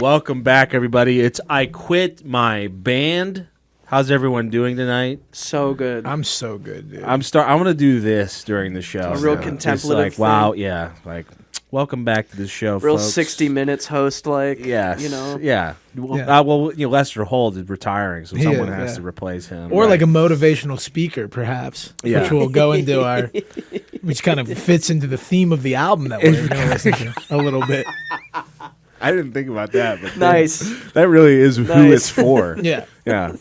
Welcome back, everybody. It's I Quit My Band. How's everyone doing tonight? So good. I'm so good, dude. I'm going to do this during the show. A real contemplative thing. Wow, yeah. Like, welcome back to the show, real folks. 60 Minutes host, like, yes, you know? Yeah. Well, Lester Holt is retiring, so someone has to replace him. Or like a motivational speaker, perhaps, which will go into our, which kind of fits into the theme of the album that we're going to listen to a little bit. I didn't think about that, but nice. That really is who it's for. Yeah. Yeah.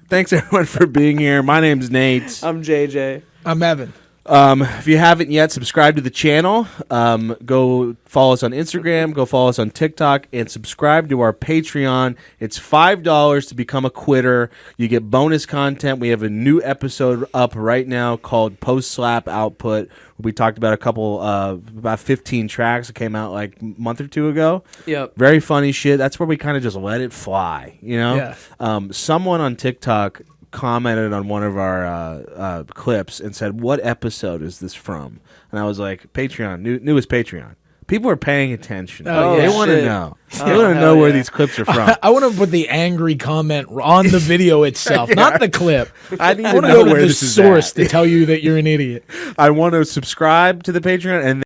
Thanks, everyone, for being here. My name's Nate. I'm JJ. I'm Evan. If you haven't yet, subscribe to the channel. Go follow us on Instagram. Go follow us on TikTok. And subscribe to our Patreon. It's $5 to become a quitter. You get bonus content. We have a new episode up right now called Post-Slap Output. We talked about about 15 tracks that came out like a month or two ago. Yep. Very funny shit. That's where we kind of just let it fly, you know? Yeah. Someone on TikTok commented on one of our clips and said, "What episode is this from?" And I was like, "Patreon, newest Patreon." People are paying attention. They want to know. They want to know where these clips are from. I want to put the angry comment on the video itself, not the clip. I need to want to know go where to the this is source at. to tell you that you're an idiot. I want to subscribe to the Patreon and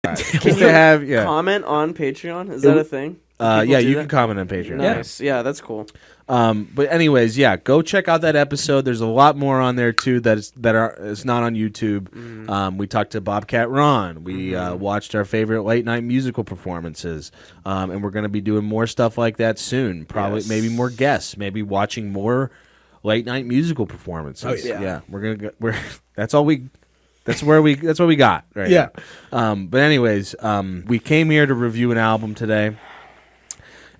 then Can you have comment on Patreon? Is that a thing? You can comment on Patreon. Nice. Yeah, that's cool. But anyways, go check out that episode. There's a lot more on there too is not on YouTube. We talked to Bobcat Ron. We watched our favorite late night musical performances, and we're going to be doing more stuff like that soon. Probably, maybe more guests. Maybe watching more late night musical performances. Oh, yeah. We're gonna go, that's all we. That's what we got. Right. Yeah. But anyways, we came here to review an album today.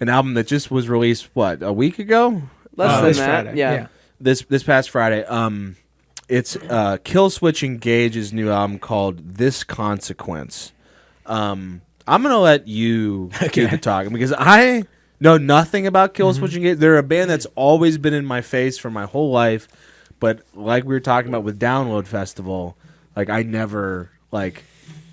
An album that just was released, a week ago? Less than this that. Friday. Yeah. This past Friday. It's Killswitch Engage's new album called This Consequence. I'm going to let you do the talking because I know nothing about Killswitch Engage. They're a band that's always been in my face for my whole life, but like we were talking about with Download Festival, like I never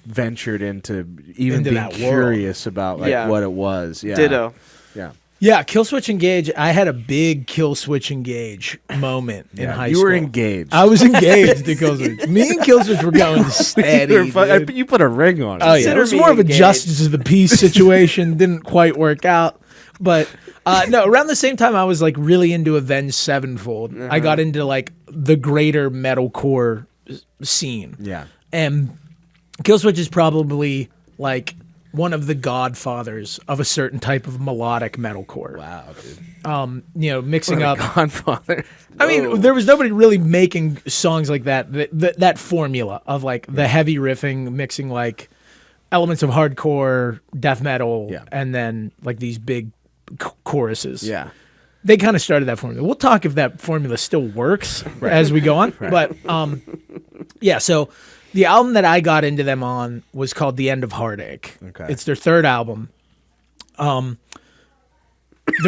ventured into even being curious about what it was. Yeah. Ditto. Yeah. Yeah, Killswitch Engage. I had a big Killswitch Engage moment in high school. You were engaged. I was engaged to Killswitch. Me and Killswitch were going steady. You put a ring on it. Oh, yeah. It was more of a justice of the peace situation. Didn't quite work out. But no, around the same time, I was really into Avenged Sevenfold. I got into the greater metalcore scene. Yeah. And Killswitch is probably one of the godfathers of a certain type of melodic metalcore. Wow, dude. Mixing up Godfather. I mean, there was nobody really making songs like that. That formula of the heavy riffing, mixing elements of hardcore, death metal, and then these big choruses. Yeah. They kind of started that formula. We'll talk if that formula still works as we go on. But yeah, so the album that I got into them on was called The End of Heartache. Okay. It's their third album. Their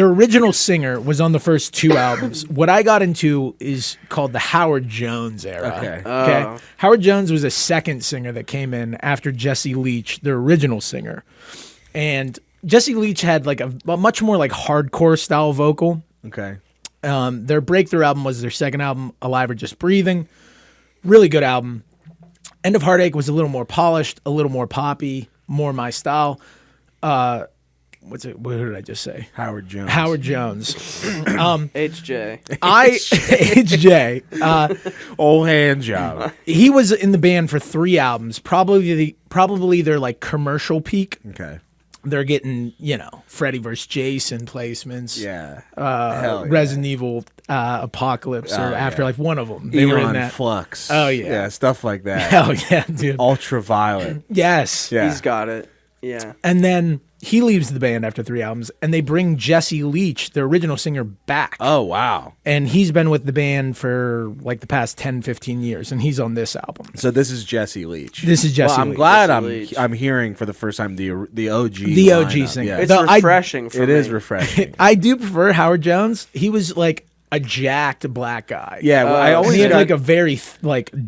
original singer was on the first two albums. What I got into is called the Howard Jones era. Okay. Howard Jones was a second singer that came in after Jesse Leech, their original singer. And Jesse Leech had a much more hardcore style vocal. Okay. Their breakthrough album was their second album, Alive or Just Breathing. Really good album. End of Heartache was a little more polished, a little more poppy, more my style. What did I just say? Howard Jones. Howard Jones. HJ. HJ. Old hand job. He was in the band for 3 albums. Probably their commercial peak. Okay. They're getting, Freddy vs. Jason placements. Yeah. Resident Evil Apocalypse or Afterlife, one of them. They were in that. Flux. Oh, yeah. Yeah, stuff like that. Hell yeah, dude. Ultraviolet. Yes. Yeah. He's got it. Yeah. And then he leaves the band after 3 albums, and they bring Jesse Leech, the original singer, back. Oh, wow. And he's been with the band for the past 10, 15 years, and he's on this album. So this is Jesse Leech. This is Jesse Leech. I'm glad Leech. I'm hearing for the first time the OG. The OG lineup. singer. Yeah. It's refreshing for me. It is refreshing. I do prefer Howard Jones. He was a jacked black guy. Yeah, well, I always he had a very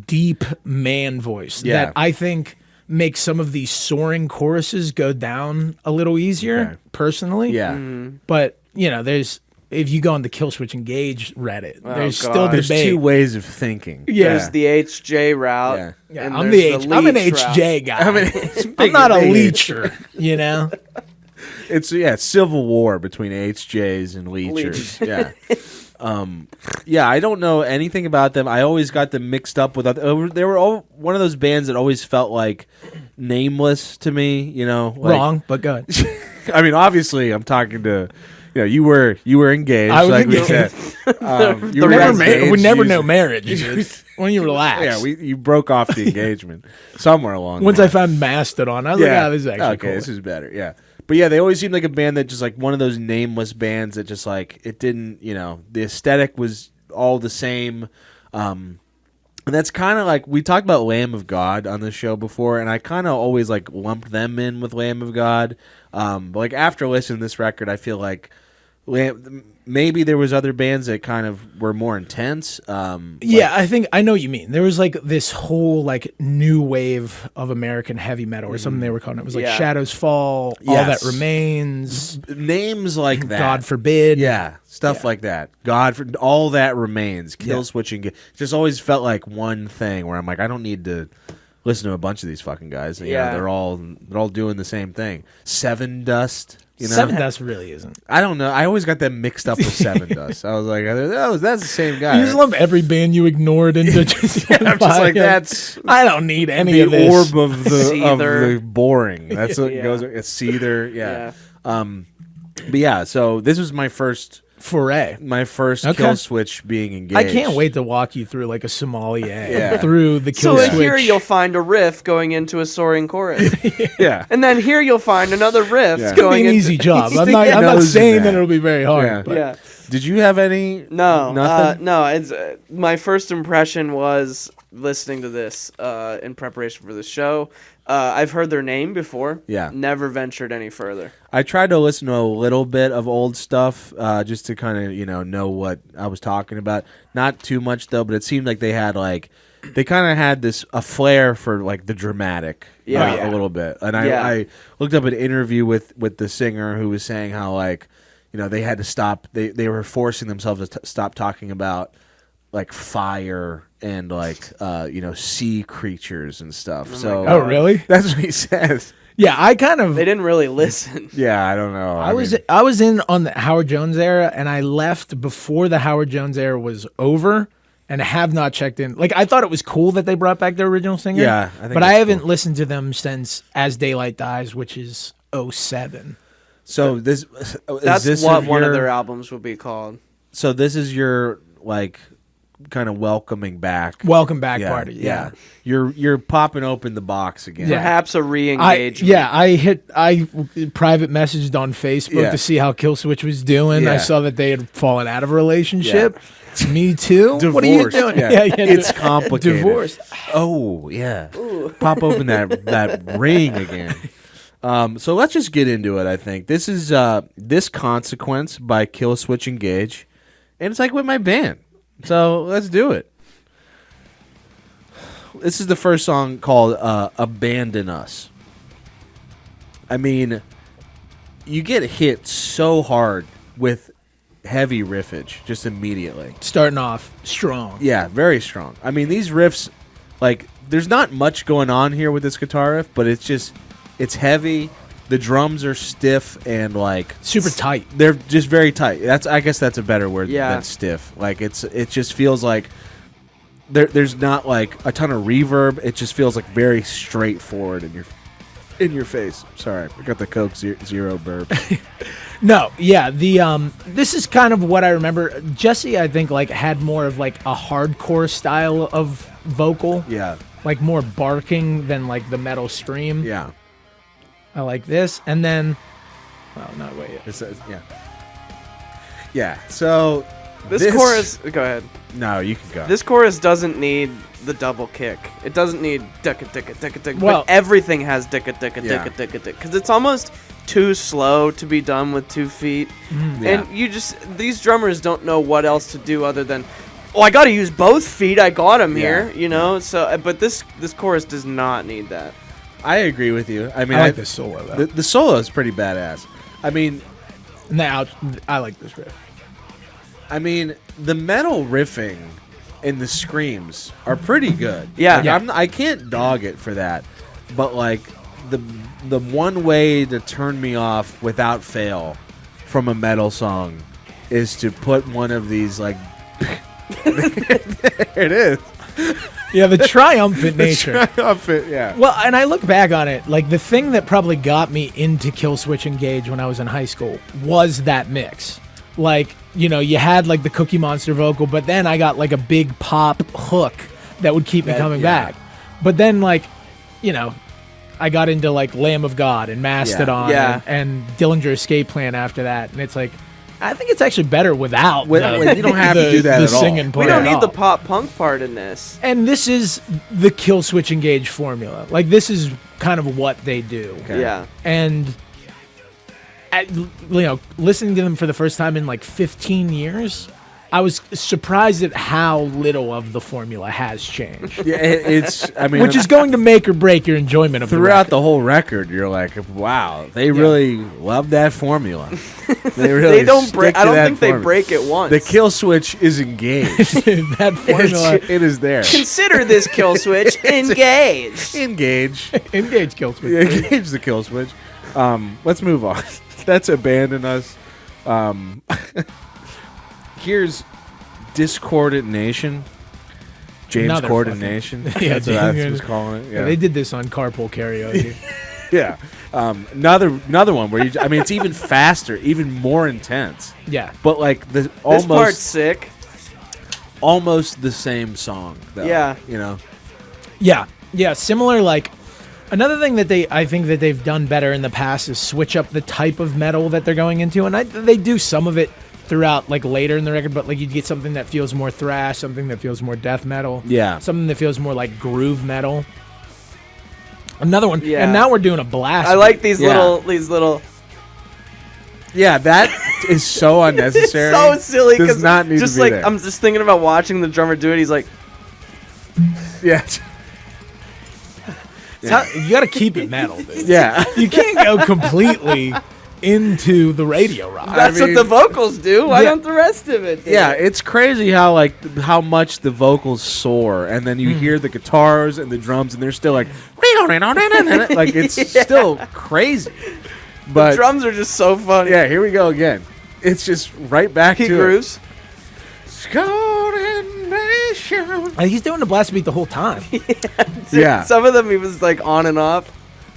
deep man voice that I think make some of these soaring choruses go down a little easier, personally. Yeah. But, if you go on the Killswitch Engage Reddit, there's God. still There's debate. two ways of thinking. Yeah. There's the HJ route. Yeah. Yeah, and I'm there's I'm an Leech route. HJ guy. I'm I'm not a leecher, It's Civil War between HJs and Leechers. Yeah. I don't know anything about them. I always got them mixed up with other. They were all one of those bands that always felt like nameless to me. Wrong, but good. I mean, obviously, I'm talking to. You were engaged. I was like we engaged. said. You were engaged. We never know marriage. When you relax. Yeah, you broke off the engagement somewhere along. Once the line. I found Mastodon, I was like, this is actually cool. This is better. Yeah. But yeah, they always seemed like a band that just like one of those nameless bands that just like it didn't, the aesthetic was all the same. And that's kind of like we talked about Lamb of God on the show before, and I kind of always like lumped them in with Lamb of God. But like after listening to this record, I feel like maybe there was other bands that kind of were more intense. I think I know what you mean. There was like this whole like new wave of American heavy metal or something they were calling it. It was like Shadows Fall, All That Remains, names like that. God Forbid. Yeah, stuff like that. All That Remains, Killswitch Engage. Just always felt like one thing where I'm like, I don't need to listen to a bunch of these fucking guys. They're all doing the same thing. Seven Dust. Seven Dust really isn't. I don't know. I always got them mixed up with Seven Dust. I was like, that's the same guy. You just lump every band you ignored into just. I'm just like, that's. I don't need any the of this. orb of the boring. That's what goes. It's Seether. Yeah. But yeah. So this was my first foray. Killswitch being engaged. I can't wait to walk you through like a sommelier through the So Killswitch. here you'll find a riff going into a soaring chorus. Yeah. And then here you'll find another riff It's going be an into... easy job. I'm Stick your not nose in saying that that. it'll be very hard. Yeah. But Yeah. Did you have any? No. Nothing? No. It's my first impression was listening to this in preparation for the show. I've heard their name before. Yeah. Never ventured any further. I tried to listen to a little bit of old stuff just to kind of know what I was talking about. Not too much though, but it seemed like they had they kind of had a flair for like the dramatic a little bit. And I looked up an interview with the singer who was saying how they had to stop. They were forcing themselves to stop talking about like fire and sea creatures and stuff. Oh, really? That's what he says. Yeah, I kind of. They didn't really listen. Yeah, I don't know. I was in on the Howard Jones era, and I left before the Howard Jones era was over, and have not checked in. Like, I thought it was cool that they brought back their original singer. Yeah, I think but I that's haven't cool. listened to them since As Daylight Dies, which is 07. So That's one of their albums would be called. So this is your kind of welcoming back. Welcome back party. Yeah. You're popping open the box again. Yeah. Perhaps a re-engagement. I private messaged on Facebook to see how Killswitch was doing. Yeah. I saw that they had fallen out of a relationship. Me too. Divorced. What are you doing? Yeah. It's complicated. Divorced. Oh yeah. Pop open that ring again. So let's just get into it. I think this is This Consequence by Killswitch Engage, and it's like with my band. So let's do it. This is the first song called Abandon Us. I mean, you get hit so hard with heavy riffage just immediately. Starting off strong. Yeah, very strong. I mean, these riffs, there's not much going on here with this guitar riff, but it's heavy. The drums are stiff and super tight. They're just very tight. I guess that's a better word Yeah. than stiff. It just feels like there's not a ton of reverb. It just feels very straightforward in your face. Sorry, I got the Coke Zero burp. No, yeah, this is kind of what I remember. Jesse, I think, had more of a hardcore style of vocal. Yeah. More barking than the metal scream. Yeah. I like this, and then, well, no, wait. Yeah. Yeah. So This chorus. Go ahead. No, you can go. This chorus doesn't need the double kick. It doesn't need dicka dicka dicka dicka. Well- But everything has dicka dicka Yeah. dicka dicka dicka because it's almost too slow to be done with 2 feet. Yeah. And these drummers don't know what else to do other than, oh, I got to use both feet. I got them here, Yeah. So, but this chorus does not need that. I agree with you. I mean, I like this solo though. the solo is pretty badass. I mean, And the out, I like this riff. I mean, the metal riffing and the screams are pretty good. Yeah. Like, Yeah. I can't dog it for that. But like the one way to turn me off without fail from a metal song is to put one of these like there it is. Yeah, the triumphant nature. Triumphant, yeah. Well, and I look back on it, like the thing that probably got me into Killswitch Engage when I was in high school was that mix. Like, you know, you had like the Cookie Monster vocal, but then I got like a big pop hook that would keep me coming back. But then, like, you know, I got into like Lamb of God and Mastodon Yeah. and Dillinger Escape Plan after that, and it's like, I think it's actually better without. You don't have to do that the at all. singing We part don't at need all. the pop punk part in this. And this is the Killswitch Engage formula. Like, this is kind of what they do. Okay. Yeah. And, you know, listening to them for the first time in like 15 years, I was surprised at how little of the formula has changed. Yeah, it's I mean Which is going to make or break your enjoyment of throughout the the whole record, you're like, wow, they really love that formula. They really They don't break. stick to I don't that think they formula. break it once. The kill switch is engaged. record. That formula. It is there. Consider this kill switch engaged. Engage. Engage Killswitch. Engage the kill switch. Let's move on. That's Abandon Us. Here's Discordant Nation. James Another Coordination. Yeah, That's what I James- was calling it. Yeah, Yeah. they did this on Carpool Karaoke. Yeah. Another one where I mean, it's even faster, even more intense. Yeah. But like the This part's almost sick. almost the same song. Though, Yeah. You know. Yeah, similar. Like, another thing that I think that they've done better in the past is switch up the type of metal that they're going into, and they do some of it throughout, like later in the record. But like, you get something that feels more thrash, something that feels more death metal, Yeah. something that feels more like groove metal. Another one, Yeah. and now we're doing a blast. I like these Yeah. little. Yeah, that is so unnecessary. So silly. Does 'cause not need just to be like there. I'm just thinking about watching the drummer do it. He's like, Yeah. You got to keep it metal, dude. Yeah. You can't go completely into the radio rock. that's mean- what the vocals do. Why Yeah. don't the rest of it? do Yeah, it? it's crazy how much the vocals soar, and then you hear the guitars and the drums, and they're still like, like it's still crazy. But the drums are just so funny. yeah, here we go again. It's just right back He to grooves. Coordination. He's doing the blast beat the whole time. Yeah, Some of them he was like on and off.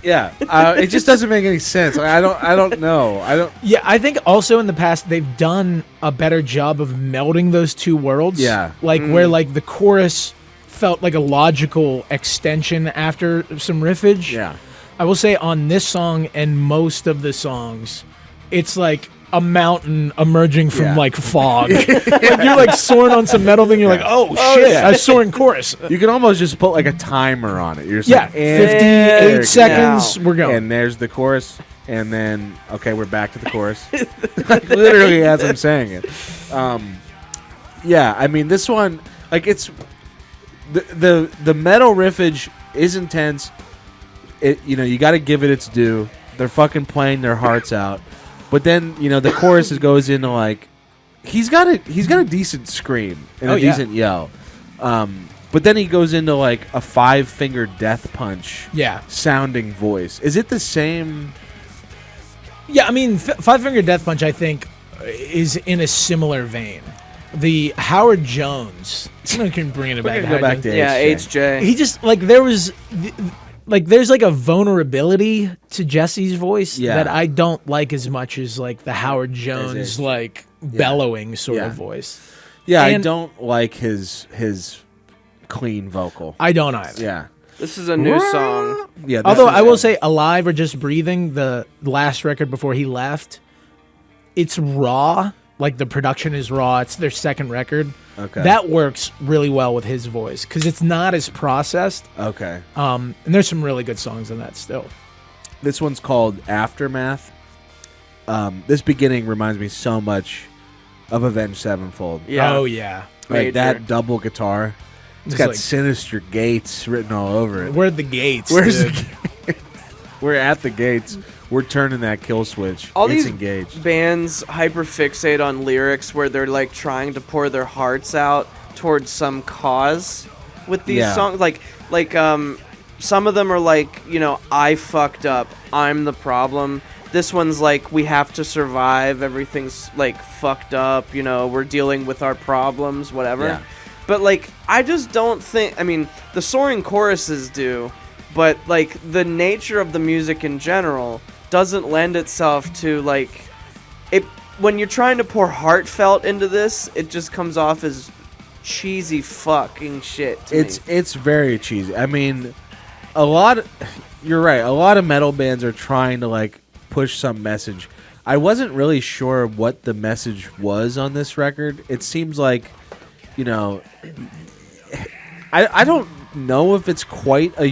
yeah. It just doesn't make any sense. Like, I don't know. I don't. Yeah, I think also in the past they've done a better job of melding those two worlds. Yeah. Like where like the chorus felt like a logical extension after some riffage. Yeah. I will say on this song and most of the songs, it's like a mountain emerging from Yeah. like fog. Like you're like soaring on some metal thing, you're like, oh shit, yeah. I was soaring chorus. You can almost just put like a timer on it. You're just Yeah, like, and 58 there seconds, now. we're going. And there's the chorus, and then okay, we're back to the chorus. Like, literally as I'm saying it. Yeah, I mean this one, like it's the metal riffage is intense. It you got to give it its due. They're fucking playing their hearts out, but then the chorus goes into like he's got a decent scream and Oh, a yeah. decent yell. But then he goes into like a 5-finger death punch Yeah. sounding voice. Is it the same? Yeah, I mean, Five Finger Death Punch, I think, is in a similar vein. The Howard Jones, I can bring it back. gonna go back to Yeah, HJ. HJ. He just like there's like a vulnerability to Jesse's voice Yeah. that I don't like as much as like the Howard Jones HJ. like bellowing sort Yeah. of voice. Yeah, I And- don't like his clean vocal. I don't either. Yeah. This is a new song. Yeah. this Although is- I will say, Alive or Just Breathing, the last record before he left, it's raw. Like the production is raw. It's their second record. Okay. That works really well with his voice because it's not as processed. Okay. And there's some really good songs on that still. This one's called Aftermath. This beginning reminds me so much of Avenged Sevenfold. Yeah. Oh yeah. Like Major. that double guitar. It's got like- Sinister Gates written all over it. Where are the gates? Where's dude? the We're at the gates. We're turning that kill switch. All it's these engaged. bands hyperfixate on lyrics where they're like trying to pour their hearts out towards some cause with these songs. Like some of them are like, I fucked up. I'm the problem. This one's like, we have to survive. Everything's like fucked up. We're dealing with our problems, whatever. Yeah. But like, I just don't think. I mean, the soaring choruses do, but like the nature of the music in general doesn't lend itself to like it. When you're trying to pour heartfelt into this, it just comes off as cheesy fucking shit to me. It's very cheesy. I mean, you're right. A lot of metal bands are trying to like push some message. I wasn't really sure what the message was on this record. It seems like, I don't know if it's quite a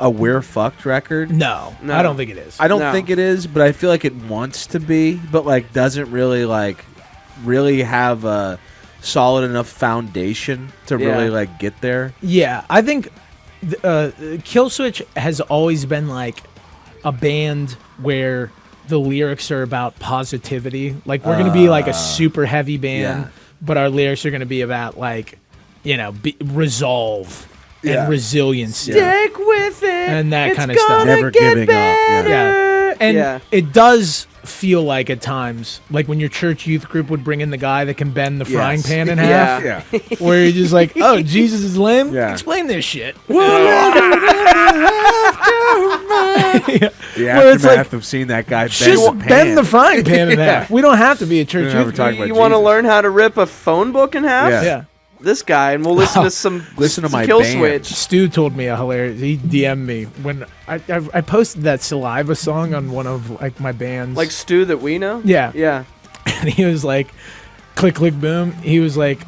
we're fucked record. No, I don't think it is. I don't think it is, but I feel like it wants to be, but like doesn't really have a solid enough foundation to really like get there. Yeah, I think Killswitch has always been like a band where the lyrics are about positivity. Like we're gonna be like a super heavy band, but our lyrics are gonna be about like, resolve and resilience. Stick with it, and that kind of stuff. Never giving up. Yeah, and it does feel like at times, like when your church youth group would bring in the guy that can bend the frying pan in half. Yeah. Where you're just like, oh, Jesus is lame? Yeah. Explain this shit. The Where it's aftermath like, of seeing that guy just bend the frying pan in half. We don't have to be a church We're youth talking group. about You want to Jesus. learn how to rip a phone book in half? Yeah. This guy, and we'll listen to some my Killswitch. band. Stu told me a hilarious. He DM'd me when I posted that Saliva song on one of like my bands. Like Stu that we know? Yeah. Yeah. And he was like, click, click, boom. He was like,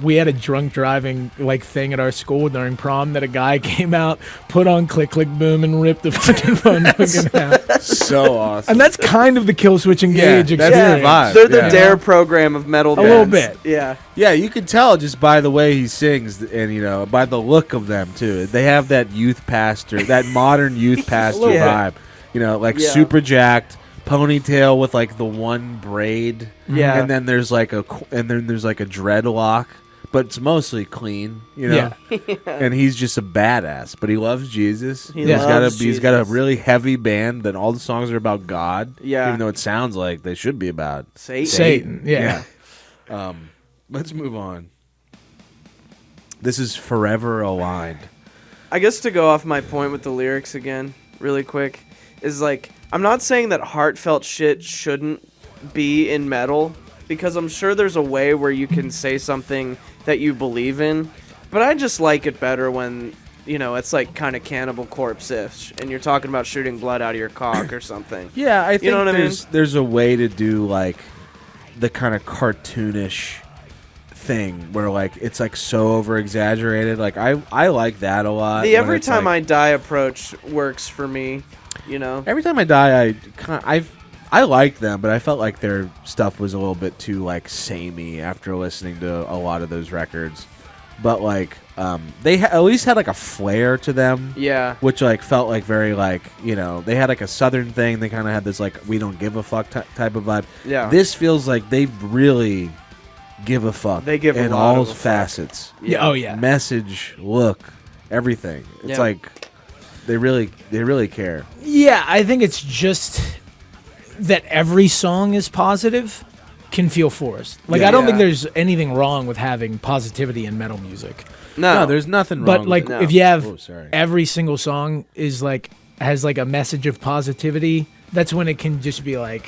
we had a drunk driving like thing at our school during prom that a guy came out, put on click, click, boom, and ripped the fucking phone book in half. So awesome. And that's kind of the Killswitch Engage Yeah, that's experience. the vibe. They're the Yeah. DARE program of metal A bands. little bit. Yeah. Yeah, you can tell just by the way he sings and, by the look of them, too. They have that youth pastor, that modern youth pastor little vibe. Like super jacked, ponytail with like the one braid. Yeah. And then there's like a dreadlock, but it's mostly clean, Yeah. And he's just a badass, but he loves Jesus. He loves He's got a Jesus. really heavy band that all the songs are about God. Yeah. Even though it sounds like they should be about Satan. Yeah. Let's move on. This is Forever Aligned. I guess to go off my point with the lyrics again, really quick, is like, I'm not saying that heartfelt shit shouldn't be in metal, because I'm sure there's a way where you can say something that you believe in, but I just like it better when, it's like kind of Cannibal Corpse-ish, and you're talking about shooting blood out of your cock or something. Yeah, I think know what I mean? there's a way to do like the kind of cartoonish thing where like it's like so over exaggerated. Like I like that a lot. The when Every it's, Time like, I Die approach works for me, Every Time I Die, I like them, but I felt like their stuff was a little bit too like samey after listening to a lot of those records. But like they at least had like a flair to them. Yeah. Which like felt like very like, they had like a southern thing. They kind of had this like we don't give a fuck type of vibe. Yeah. This feels like they really give a fuck. They give a in lot all of a fuck. facets. Yeah. Oh, yeah. Message, look, everything. It's Yeah. like they really care. Yeah, I think it's just that every song is positive can feel forced. Like, Yeah. I don't think Yeah. there's anything wrong with having positivity in metal music. No, there's nothing wrong. But with like, it. No. if you have Oh, sorry. every single song is like has like a message of positivity, that's when it can just be like,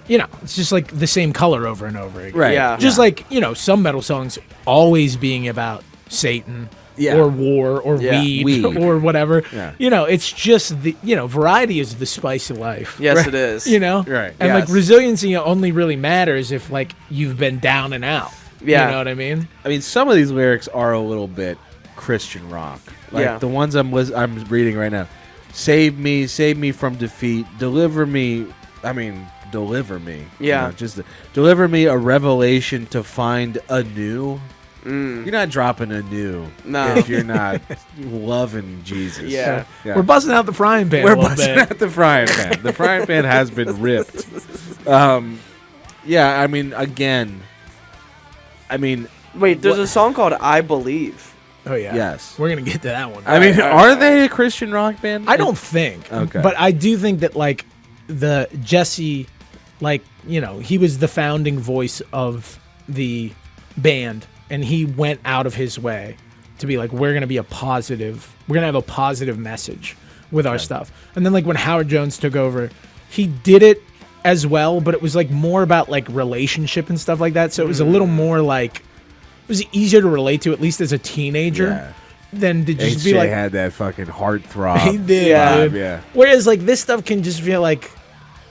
it's just like the same color over and over again. Right. Yeah. Just like some metal songs always being about Satan. Yeah. Or war, or Yeah. weed, or whatever. Yeah. It's just the variety is the spice of life. Yes, right? it is. Right. And like Yes. resiliency only really matters if like you've been down and out. Yeah. You know what I mean? I mean, some of these lyrics are a little bit Christian rock. Like Yeah. the ones I'm reading right now. Save me from defeat. Deliver me. Deliver me. Yeah. Just deliver me a revelation to find anew. You're not dropping a new No. if you're not loving Jesus. Yeah. We're busting out the frying pan. We're a little busting bit. out the frying pan. The frying pan has been ripped. Yeah, I mean, again, Wait, there's a song called "I Believe." Oh yeah. yes. We're gonna get to that one. I mean, All are right. they a Christian rock band? I don't think. Okay. But I do think that like the Jesse, like, you know, he was the founding voice of the band, and he went out of his way to be like, we're gonna have a positive message with our stuff. And then like when Howard Jones took over, he did it as well, but it was like more about like relationship and stuff like that. So it was a little more like, it was easier to relate to, at least as a teenager, Yeah. than to just HJ be like, had that fucking heartthrob. he did, Yeah. dude. Yeah. Whereas like this stuff can just feel like,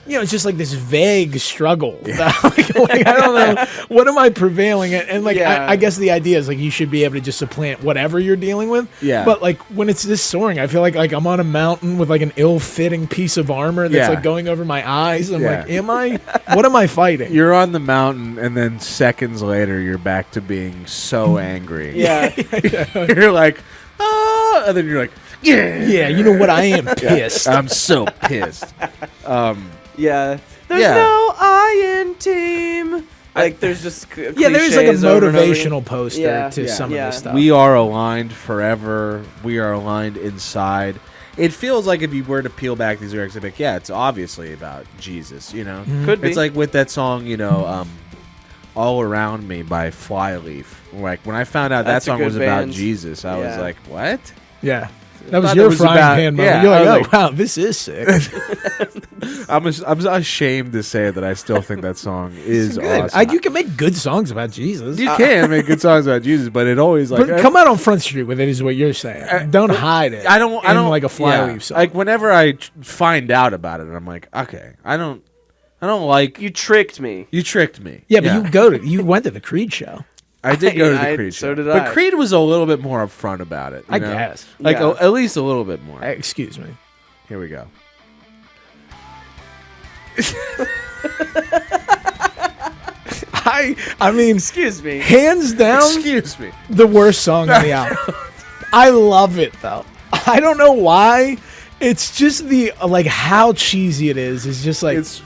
you know, it's just like this vague struggle. like, I don't know, what am I prevailing at? And like, Yeah. I guess the idea is like you should be able to just supplant whatever you're dealing with. Yeah. But like when it's this soaring, I feel like I'm on a mountain with like an ill-fitting piece of armor that's Yeah. like going over my eyes. I'm Yeah. like, what am I fighting? You're on the mountain, and then seconds later, you're back to being so angry. Yeah. You're like, ah, and then you're like, yeah. Yeah, you know what? I am pissed. I'm so pissed. Yeah. There's Yeah. no I in team. Like there's just Yeah, there's like a cliches over and over again. motivational poster Yeah. to Yeah. some Yeah. of this stuff. We are aligned forever. We are aligned inside. It feels like if you were to peel back these lyrics, I'd be like, yeah, it's obviously about Jesus, you know? Could be. It's like with that song, you know, All Around Me by Flyleaf. Like, when I found out That's a that song good was about band. Jesus, I was Yeah. like, what? Yeah. That was thought your it was frying about- pan moment. yeah, You're I like, was oh, wow, this is sick. I'm ashamed to say that I still think that song is Good. awesome. You can make good songs about Jesus. You can make good songs about Jesus, but it always like But come out on Front Street with it is what you're saying. Don't hide it. I don't like a flyleaf yeah. song. Like whenever I find out about it, I'm like, okay, I don't like You tricked me. you tricked me. yeah, but you went to the Creed show. I did go to the I- Creed so show, did but I. Creed was a little bit more upfront about it. You I know? guess. like Yeah. at least a little bit more. Excuse me. Here we go. I mean, Excuse me. hands down, Excuse me. the worst song on the album. I love it though. I don't know why. It's just the like how cheesy it is. It's just like It's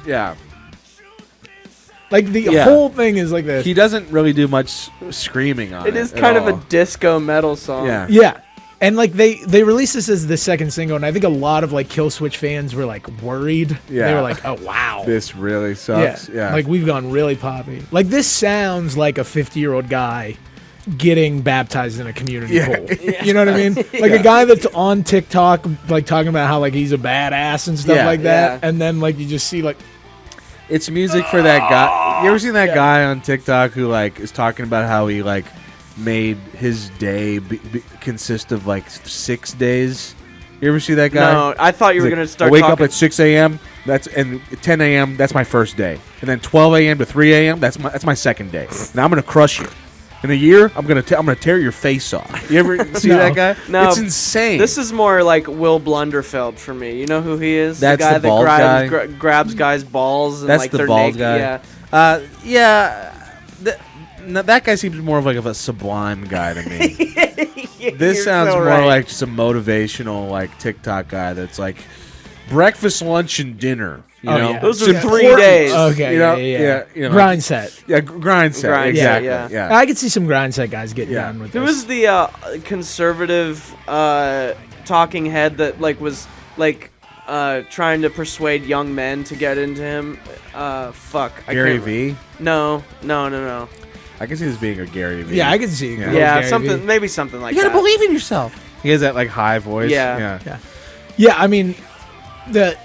like the yeah. whole thing is like this. he doesn't really do much screaming on it. It is at kind of all. a disco metal song. yeah. Yeah. And like they released this as the second single, and I think a lot of like Killswitch fans were like worried. Yeah. They were like, "Oh wow, This really sucks. Yeah. like we've gone really poppy." Like this sounds like a 50-year-old guy getting baptized in a community Yeah. pool. You know what I mean? Like a guy that's on TikTok, like talking about how like he's a badass and stuff Yeah. like that, Yeah. and then like you just see like It's music for that guy. You ever seen that guy on TikTok who like is talking about how he like made his day consist of like 6 days? You ever see that guy? No, I thought you He's were like, gonna start I wake talking. up at 6 a.m. And 10 a.m. That's my first day, and then 12 a.m. to 3 a.m. That's my second day. Now I'm gonna crush you. In a year, I'm gonna tear your face off. You ever see No. that guy? No. It's insane. This is more like Will Blunderfeld for me. You know who he is? That's the guy the bald that guy? grabs guys' balls. And That's like the they're bald naked. guy. Yeah. That guy seems more of like a sublime guy to me. This You're sounds so more right. like just a motivational like TikTok guy that's like breakfast, lunch, and dinner. You Oh, know, yeah. Those It's are 3 important. days. okay, You know, yeah. you know, grind set. Yeah, grind set. Grind set, exactly. yeah. Yeah. I could see some grind set guys getting Yeah. down with Who this. was the conservative talking head that like was like trying to persuade young men to get into him? Fuck. I Gary can't V. No. I can see this being a Gary V. Yeah, I can see. Yeah. Yeah, Gary something. Vee. Maybe something like You gotta that. believe in yourself. He has that like high voice. Yeah. Yeah, I mean, the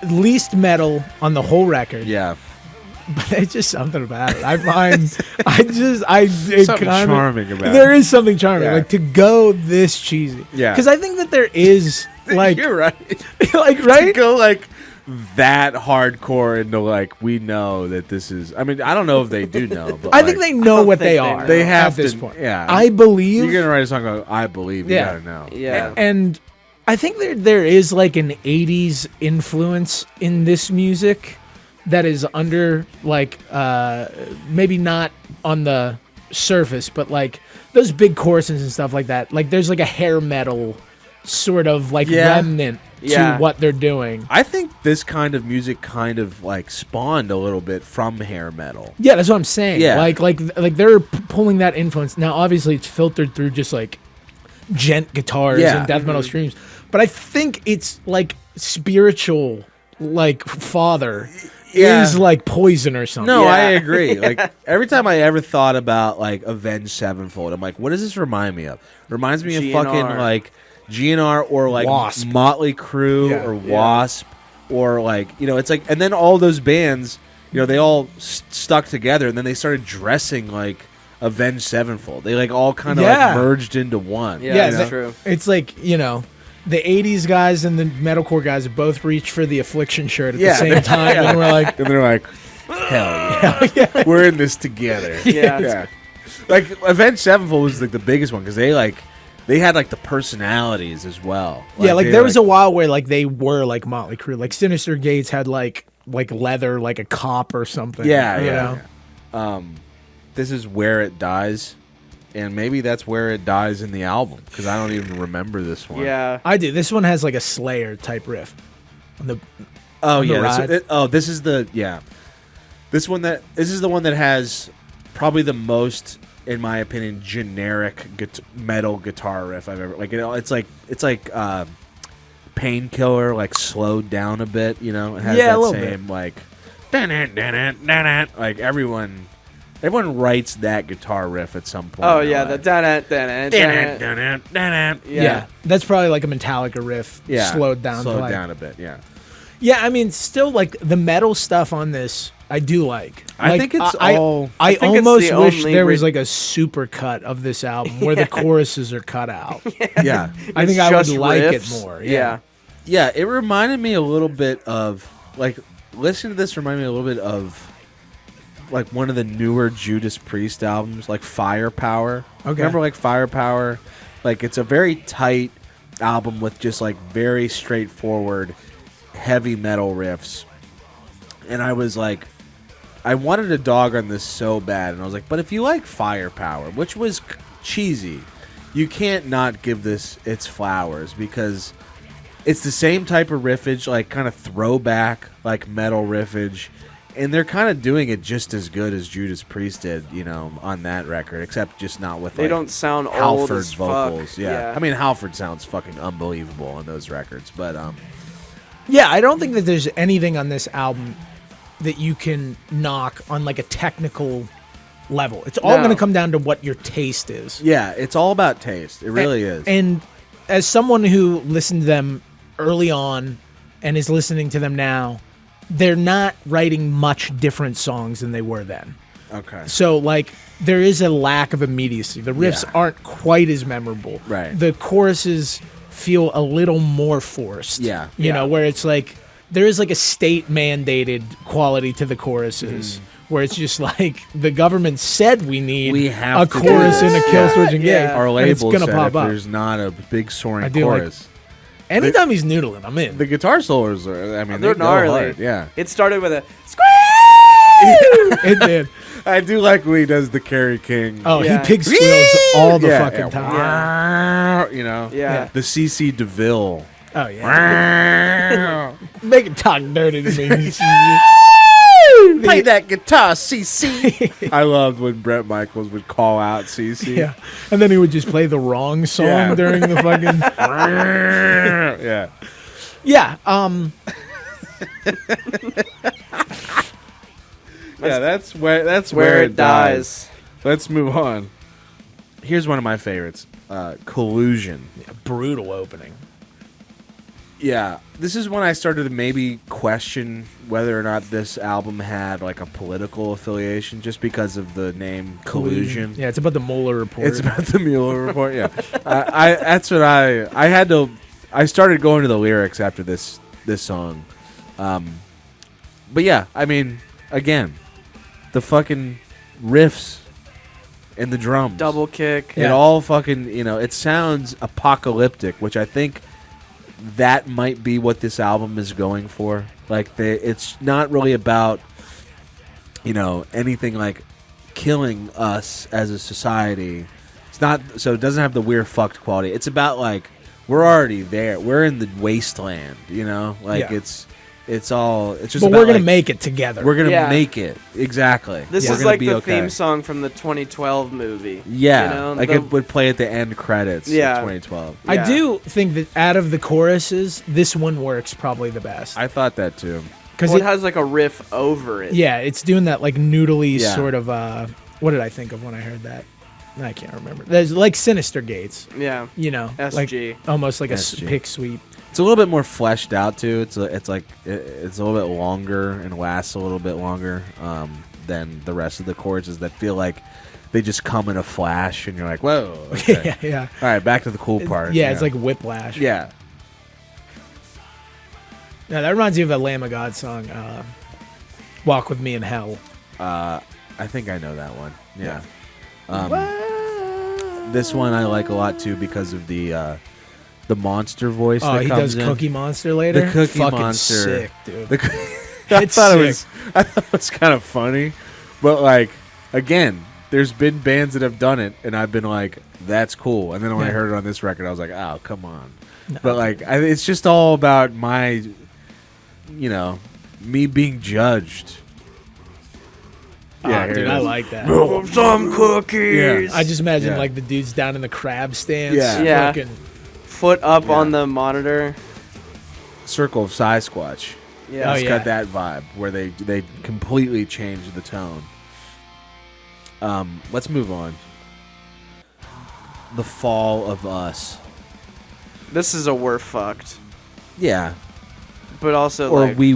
least metal on the whole record. Yeah. But it's just something about it. I find, it Something kind charming about There it. is something charming, Yeah. like to go this cheesy. Yeah. because I think that there is like, You're right. like To right. go like that hardcore into like we know that this is. I mean, I don't know if they do know, but I think they know don't what think they they are. know. They have at this to- point. yeah. I believe. you're gonna write a song about I believe. You Yeah. gotta know. Yeah. And I think there is like an 80s influence in this music that is under like maybe not on the surface, but like those big choruses and stuff like that. Like there's like a hair metal sort of like remnant to what they're doing. I think this kind of music kind of like spawned a little bit from hair metal. Yeah, that's what I'm saying. Yeah. Like they're pulling that influence. Now, obviously, it's filtered through just like gent guitars and death metal streams. But I think it's like spiritual, like father is like Poison or something. No, I agree. Like every time I ever thought about like Avenged Sevenfold, I'm like, what does this remind me of? It reminds me GNR. of fucking like GNR or like Wasp. Motley Crue or Wasp or like, you know, it's like, and then all those bands, you know, they all stuck together and then they started dressing like Avenged Sevenfold. They like all kind of like merged into one. Yeah, that's true. It's like, you know, the 80s guys and the metalcore guys both reached for the Affliction shirt at the same time. And we're like, and they're like, hell yeah. We're in this together. Yeah. Like Avenged Sevenfold was like the biggest one because they had like the personalities as well. Like there was a while where like they were like Motley Crue. Like Sinister Gates had like leather, like a cop or something. Yeah. This is Where It Dies. And maybe that's where it dies in the album because I don't even remember this one. Yeah, I do. This one has like a Slayer type riff. This is the This is the one that has probably the most, in my opinion, generic metal guitar riff I've ever like. It's like Painkiller, like slowed down a bit. You know, it has that same bit. Like, like everyone writes that guitar riff at some point. Oh yeah, the yeah. That's probably like a Metallica riff. Slowed down a bit. Yeah. Yeah, I mean, still like the metal stuff on this, I do like. I think it's I almost wish there was like a super cut of this album where the choruses are cut out. Yeah, I think I would like riffs. it more. Yeah. It reminded me a little bit of like listening to this. Reminded me a little bit of like one of the newer Judas Priest albums, like Firepower. Okay. Remember like Firepower? Like it's a very tight album with just like very straightforward heavy metal riffs. And I was like, I wanted a dog on this so bad. And I was like, but if you like Firepower, which was cheesy, you can't not give this its flowers because it's the same type of riffage, like kind of throwback, like metal riffage. And they're kind of doing it just as good as Judas Priest did, you know, on that record, except just not with they don't sound old Halford as vocals. fuck. Yeah, I mean Halford sounds fucking unbelievable on those records, but yeah, I don't think that there's anything on this album that you can knock on like a technical level. It's all going to come down to what your taste is. Yeah, it's all about taste. It really is. And as someone who listened to them early on and is listening to them now, they're not writing much different songs than they were then. Okay. So, like, there is a lack of immediacy. The riffs aren't quite as memorable. Right. The choruses feel a little more forced. Yeah. You know, where it's like, there is like a state-mandated quality to the choruses. Where it's just like, the government said we have a chorus in a Killswitch Engage. Yeah. Our label said said pop if up. there's not a big soaring I do chorus. Anytime he's noodling, I'm in. The guitar solos are, I mean, They're they go gnarly. hard. Yeah. It started with a It did. I do like when he does the Kerry King. Oh, Yeah. he pig squeals all the fucking time. Yeah. You know? Yeah. The CC DeVille. Oh, yeah. Make it talk dirty to me. Play that guitar, CC. I loved when Bret Michaels would call out CC. Yeah. And then he would just play the wrong song during the fucking... Yeah. Yeah. Yeah, that's where it dies. dies. Let's move on. Here's one of my favorites. Collusion. Brutal opening. Yeah, this is when I started to maybe question whether or not this album had like a political affiliation, just because of the name Collusion. Yeah, it's about the Mueller report. It's about the Mueller report. Yeah, that's what I had to. I started going to the lyrics after this song, but yeah, I mean, again, the fucking riffs and the drums, Double kick. it all fucking, you know, it sounds apocalyptic, which I think that might be what this album is going for. Like, it's not really about, you know, anything like killing us as a society. It's not so it doesn't have the we're fucked quality. It's about like we're already there. We're in the wasteland, you know? Like Yeah. it's just But about we're gonna like, make it together. we're gonna Yeah. make it. Exactly. This We're is gonna like be the okay. theme song from the 2012 movie. Yeah. You know? Like The- it would play at the end credits Yeah. of 2012. I Yeah. do think that out of the choruses, this one works probably the best. I thought that too. Because Well, it has like a riff over it. yeah, it's doing that like noodly Yeah. sort of. What did I think of when I heard that? I can't remember. There's like Sinister Gates, Yeah. you know, SG. like almost like a SG. pick sweep. It's a little bit more fleshed out too. It's a little bit longer and lasts a little bit longer than the rest of the choruses that feel like they just come in a flash and you're like, whoa. Okay. Yeah, yeah. All right, back to the cool part. Yeah, it's like whiplash. yeah. Yeah, that reminds me of a Lamb of God song, "Walk with Me in Hell." I think I know that one. Yeah. This one I like a lot too because of the monster voice. Oh, that he comes does in. Cookie Monster later. The Cookie Fucking Monster. sick, dude. The I It's thought sick. I thought it was kind of funny, but like again, there's been bands that have done it, and I've been like, "That's cool." And then when I Yeah. heard it on this record, I was like, "Oh, come on!" But like, it's just all about my, me being judged. Oh, here dude, it I is. like that. Some cookies. I just imagine Yeah. like the dudes down in the crab stands. Yeah. Yeah. Fucking, Foot up Yeah. on the monitor. Circle of Sasquatch. Yeah. Oh, It's yeah. got that vibe where they completely changed the tone. Let's move on. The Fall of Us. This is a we're fucked. Yeah. But also Or like we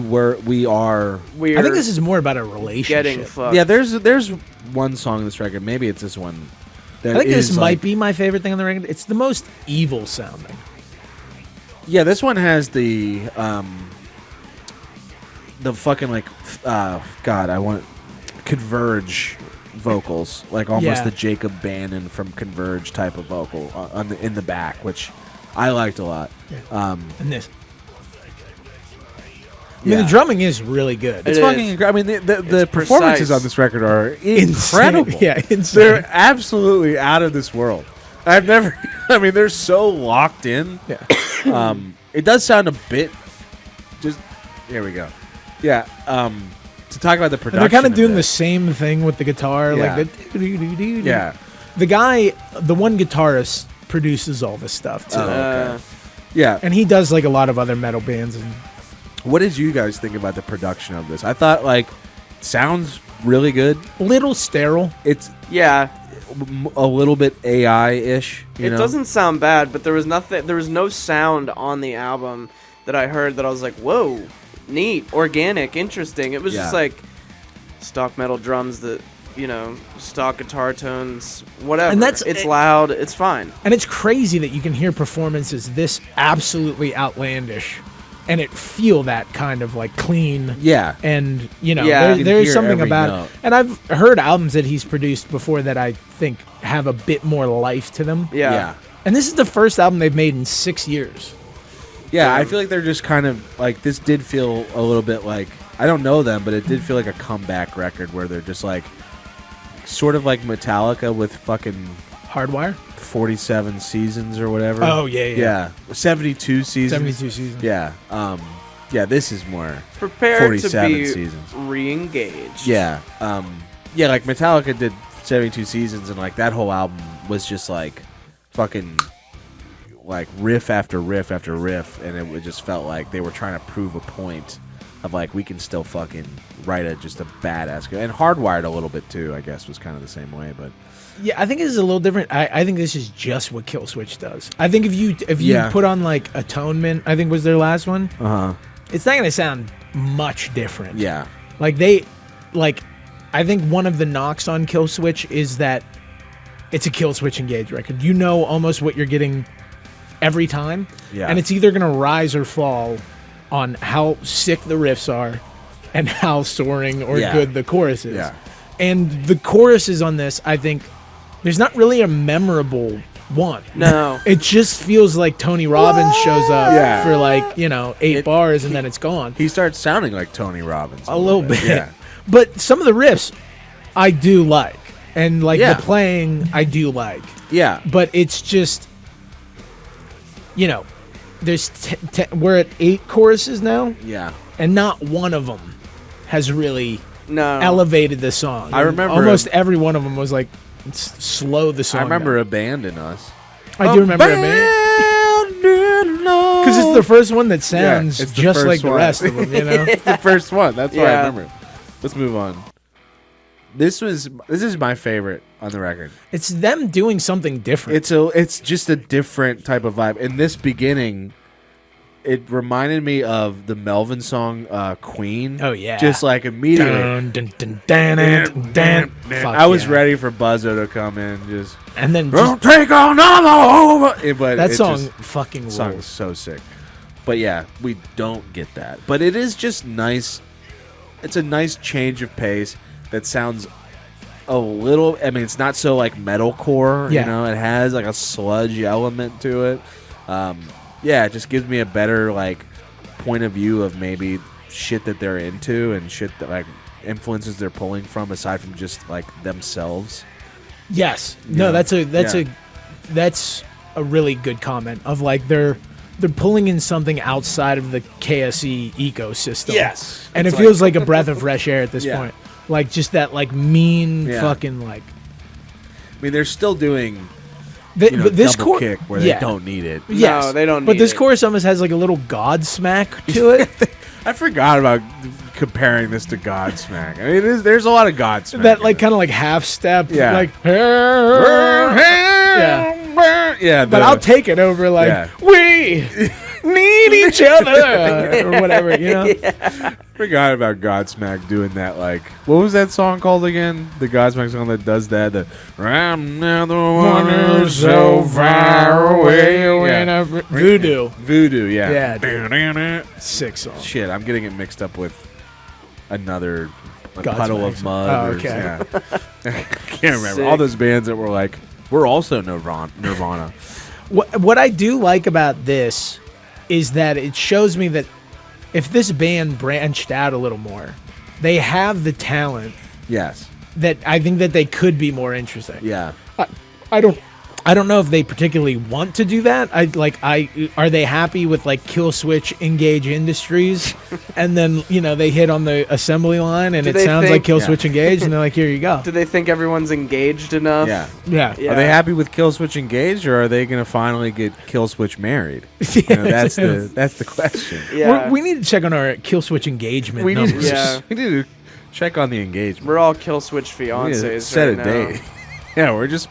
are. we're I think this is more about a relationship. getting fucked. Yeah, there's one song on this record. Maybe it's this one. I think this might be my favorite thing on the record. It's the most evil sounding. Yeah, this one has the fucking like God, I want Converge vocals, like almost Yeah. the Jacob Bannon from Converge type of vocal in the back, which I liked a lot. And this. I mean, Yeah. the drumming is really good. It's It fucking is. incredible. I mean, the It's performances precise. on this record are Insane. incredible. Yeah, insane. They're absolutely out of this world. I've never. I mean, they're so locked in. Yeah. It does sound a bit. Just here we go. Yeah. To talk about the production, And they're kind of doing the this. same thing with the guitar, Yeah. like the doo-doo-doo-doo. Yeah. The guy, the one guitarist, produces all this stuff too, Oh. Yeah. and he does like a lot of other metal bands. And What did you guys think about the production of this? I thought like sounds really good. little sterile. It's Yeah. a little bit AI-ish. You It know? doesn't sound bad, but there was no sound on the album that I heard that I was like, whoa, neat, organic, interesting. It was just Yeah. like stock metal drums that, stock guitar tones, whatever. And that's- it's loud, it's fine. And it's crazy that you can hear performances this absolutely outlandish, and it feel that kind of like clean. Yeah. And Yeah. there, You can there's hear something every about note. it. And I've heard albums that he's produced before that I think have a bit more life to them. Yeah. Yeah. And this is the first album they've made in 6 years. Yeah, I feel like they're just kind of like this did feel a little bit like I don't know them, but it did feel like a comeback record where they're just like sort of like Metallica with fucking Hardwire. 47 seasons or whatever. Oh, yeah. 72 seasons. 72 seasons. Yeah. Yeah, this is more Prepare to 47 be seasons. re-engaged. Yeah. Yeah, like Metallica did 72 seasons and like that whole album was just like fucking like riff after riff after riff, and it just felt like they were trying to prove a point of like we can still fucking write just a badass and Hardwired a little bit too, I guess was kind of the same way, but Yeah, I think this is a little different. I think this is just what Killswitch does. I think if you Yeah. put on like Atonement, I think was their last one, uh-huh. it's not going to sound much different. Yeah. I think one of the knocks on Killswitch is that it's a Killswitch Engage record. You know almost what you're getting every time. Yeah. And it's either going to rise or fall on how sick the riffs are and how soaring or Yeah. good the chorus is. Yeah. And the choruses on this, I think, there's not really a memorable one. No. It just feels like Tony Robbins shows up Yeah. for like, 8 bars and then it's gone. He starts sounding like Tony Robbins A little bit. Yeah. But some of the riffs I do like. and like Yeah. the playing I do like, Yeah. but it's just, there's we're at 8 choruses now, Yeah. and not one of them has really No. elevated the song. I And remember almost every one of them was like slow the song. I remember down. Abandon Us. I do remember because it's the first one that sounds it's the just first like the one. rest of them. It's the first one. That's why I Yeah. remember it. Let's move on. This is my favorite on the record. It's them doing something different. It's just a different type of vibe. In this beginning, it reminded me of the Melvin song Queen. Oh, yeah. Just like immediately. Dun, dun, dun, dun, dun, dun. Fuck I was yeah. ready for Buzzo to come in just And then don't just, take another over. But that it song just- fucking rules. song is so sick. But yeah, we don't get that. But it is just nice. It's a nice change of pace that sounds a little. I mean, it's not so like metalcore. Yeah. It has like a sludge element to it. Yeah, it just gives me a better like point of view of maybe shit that they're into and shit that like influences they're pulling from aside from just like themselves. Yes. Yeah. No, that's Yeah. a really good comment of like they're pulling in something outside of the KSE ecosystem. Yes. And It's it feels like a breath of fresh air at this Yeah. point. Like just that like mean Yeah. fucking like I mean, they're still doing this double chord kick where yeah. they don't need it. Yes. No, they don't But need this it. chorus almost has like a little Godsmack to it. I forgot about comparing this to Godsmack. I mean, there's a lot of Godsmack. that like kind of like half step. Yeah. Like yeah. but I'll take it over like Yeah. we need each other or whatever, you know? Forgot about Godsmack doing that. Like, what was that song called again? The Godsmack song that does that. The I'm now the one who's so far away. Yeah. Voodoo. Voodoo. Yeah. Yeah, Sick song. Shit, I'm getting it mixed up with another Godsmack puddle of song. mud. Oh, or- okay. yeah. I can't remember. Sick. All those bands that were like, we're also Nirvana. What I do like about this is that it shows me that if this band branched out a little more, they have the talent Yes. that I think that they could be more interesting. Yeah. I don't know if they particularly want to do that. Are they happy with like Killswitch Engage Industries, and then they hit on the assembly line and Do it they sounds like think- Killswitch Engage, and they're like, here you go. Do they think everyone's engaged enough? Yeah. Yeah. Yeah. Are they happy with Killswitch Engaged, or are they going to finally get Killswitch married? That's the question. Yeah. We need to check on our Killswitch engagement We need, numbers. Yeah. we need to check on the engagement. We're all Killswitch We need fiancés to set right a now. date. Yeah, we're just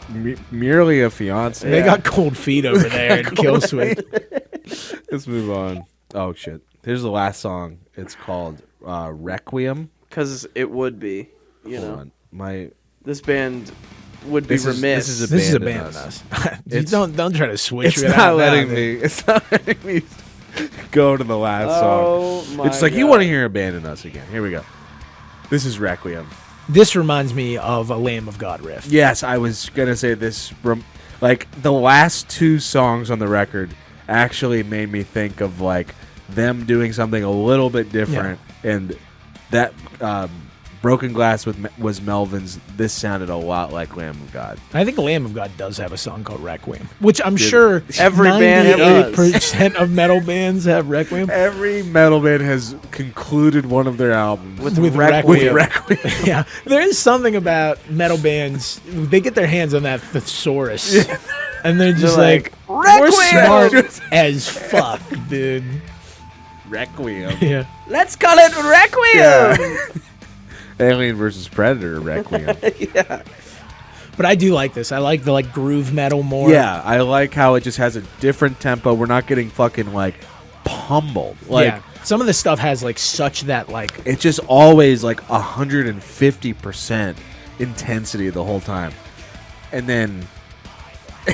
merely a fiance. They Yeah. got cold feet over there at Killswitch. Let's move on. Oh shit! Here's the last song. It's called Requiem. Because it would be, Hold on. this band would be This is- remiss. this is This is a Abandon band us. us. You It's- don't try to switch It's it not out letting now, me. It's not letting me go to the last Oh song. my It's like you God. want to hear Abandon Us again. Here we go. This is Requiem. This reminds me of a Lamb of God riff. Yes, I was gonna say this. Like the last 2 songs on the record actually made me think of like them doing something a little bit different, and that Broken Glass was Melvin's. This sounded a lot like Lamb of God. I think Lamb of God does have a song called Requiem, which I'm Dude, sure every band does. 98% of metal bands have Requiem. Every metal band has concluded one of their albums With With Requiem. Requiem. Yeah, there is something about metal bands. They get their hands on that thesaurus, and they're just They're like, like, we're smart Requiem." as fuck, dude. Requiem. Yeah. Let's call it Requiem! Alien versus Predator. Requiem. But I do like this. I like the groove metal more. Yeah, I like how it just has a different tempo. We're not getting fucking like pummeled. Like yeah. Some of the stuff has such that it's just always like 150% intensity the whole time. And then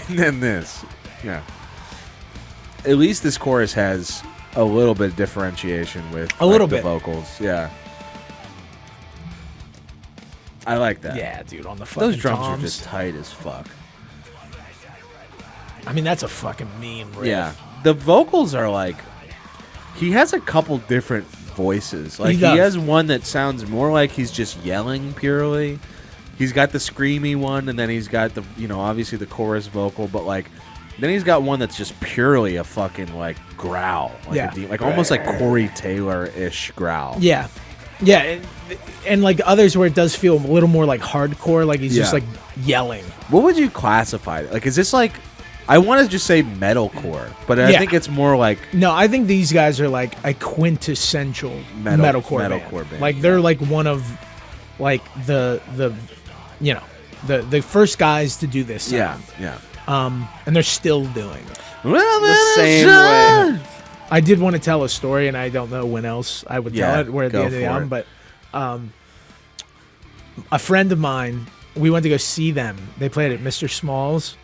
this. Yeah. At least this chorus has a little bit of differentiation with A little the bit. vocals. Yeah. I like that. yeah, dude, on the fucking Those drums toms. are just tight as fuck. I mean, that's a fucking mean riff. Yeah. The vocals are like he has a couple different voices. Like he does. has one that sounds more like he's just yelling purely, he's got the screamy one, and then he's got the obviously the chorus vocal, but like then he's got one that's just purely a fucking like growl, like almost like Corey Taylor-ish growl. Yeah, and like others where it does feel a little more like hardcore, like he's just like yelling. What would you classify it? Like, is this like? I want to just say metalcore, but I think it's more like... No, I think these guys are like a quintessential metalcore band. Like, they're like one of like the first guys to do this sound. Yeah. And they're still doing it. The same way. I did want to tell a story, and I don't know when else I would tell it. We're at the end of the album, but a friend of mine, we went to go see them. They played at Mr. Small's.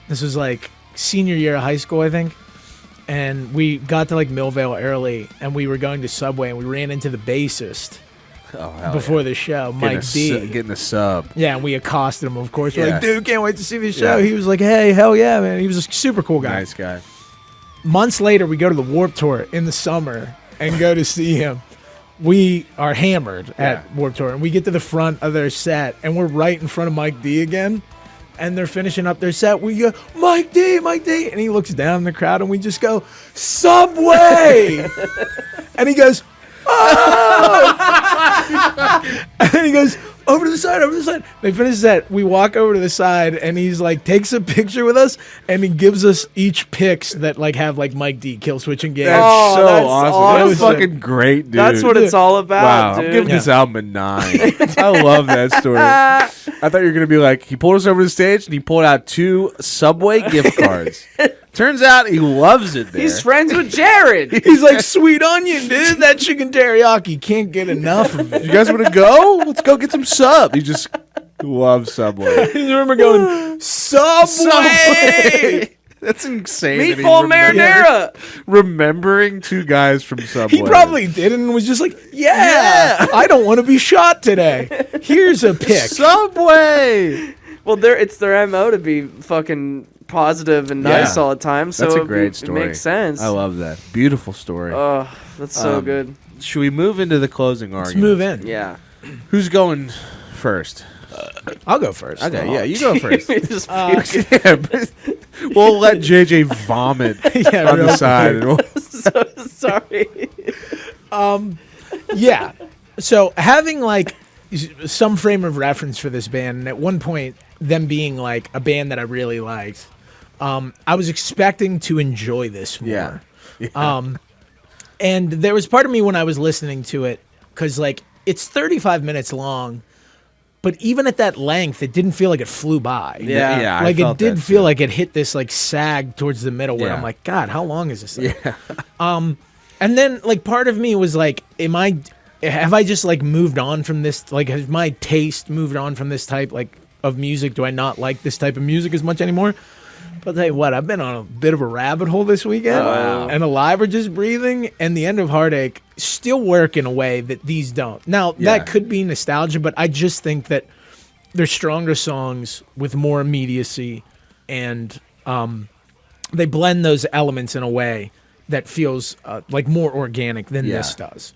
This was like senior year of high school, I think. And we got to like Millvale early, and we were going to Subway, and we ran into the bassist before the show, Mike D. Getting a sub. Yeah, and we accosted him, of course. We're like, dude, can't wait to see the show. He was like, hey, hell yeah, man. He was a super cool guy. Nice guy. Months later, we go to the Warped Tour in the summer and go to see him. We are hammered at Warped Tour, and we get to the front of their set, and we're right in front of Mike D again. And they're finishing up their set. We go, Mike D. And he looks down in the crowd, and we just go, Subway! And he goes, oh! And he goes, over to the side. They finish that. We walk over to the side, and he's like, takes a picture with us, and he gives us each pics that like have like Mike D, Killswitch Engage. That's awesome. That's fucking great, dude. That's what it's all about, dude. I'm giving this album a 9. I love that story. I thought you were going to be like, he pulled us over the stage, and he pulled out 2 Subway gift cards. Turns out he loves it there. He's friends with Jared. He's like, sweet onion, dude. That chicken teriyaki, can't get enough of it. You guys want to go? Let's go get some sub. He just loves Subway. I remember going, Subway! That's insane. Meatball marinara. Remembering 2 guys from Subway. He probably did and was just like, yeah. I don't want to be shot today. Here's a pic. Subway. Well, it's their MO to be fucking positive and nice all the time. So that's a great story. It makes sense. I love that. Beautiful story. Oh, that's so good. Should we move into the closing argument? Let's move in. Yeah. Who's going first? I'll go first. Okay, yeah, you go first. Just We'll let JJ vomit on the side. so sorry. Yeah. So having like some frame of reference for this band, and at one point them being like a band that I really liked, I was expecting to enjoy this more. Yeah. And there was part of me when I was listening to it, because like it's 35 minutes long, but even at that length, it didn't feel like it flew by. Yeah. Like it did feel like it hit this like sag towards the middle where I'm like, God, how long is this thing? Yeah. And then like part of me was like, have I just like moved on from this? Like, has my taste moved on from this type like of music? Do I not like this type of music as much anymore? But I'll tell you what, I've been on a bit of a rabbit hole this weekend. Wow. And Alive Or Just Breathing and The End of Heartache still work in a way that these don't. Now, that could be nostalgia, but I just think that they're stronger songs with more immediacy, and they blend those elements in a way that feels like more organic than this does.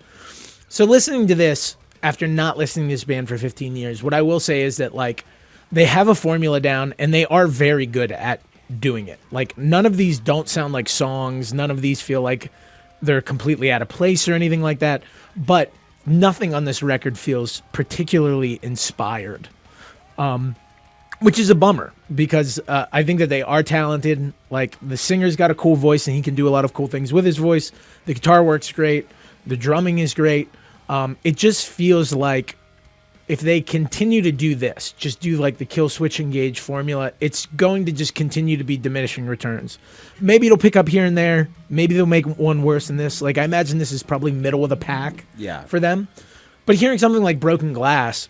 So listening to this, after not listening to this band for 15 years, what I will say is that like they have a formula down, and they are very good at doing it. Like none of these don't sound like songs. None of these feel like they're completely out of place or anything like that. But nothing on this record feels particularly inspired, which is a bummer, because I think that they are talented. Like the singer's got a cool voice, and he can do a lot of cool things with his voice. The guitar works great. The drumming is great. It just feels like if they continue to do this, just do like the Killswitch Engage formula, it's going to just continue to be diminishing returns. Maybe it'll pick up here and there. Maybe they'll make one worse than this. Like I imagine this is probably middle of the pack for them. But hearing something like Broken Glass,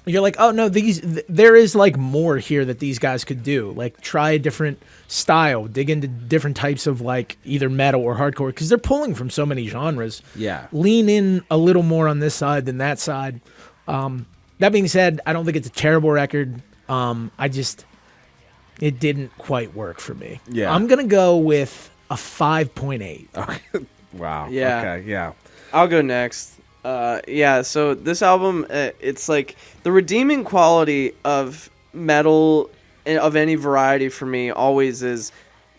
you're like, oh no, there is like more here that these guys could do. Like try a different style, dig into different types of like either metal or hardcore, because they're pulling from so many genres. Yeah. Lean in a little more on this side than that side. That being said, I don't think it's a terrible record. It didn't quite work for me. Yeah. I'm going to go with a 5.8. Okay. Wow. Yeah. Okay. Yeah. I'll go next. Yeah, so this album, it's like the redeeming quality of metal of any variety for me always is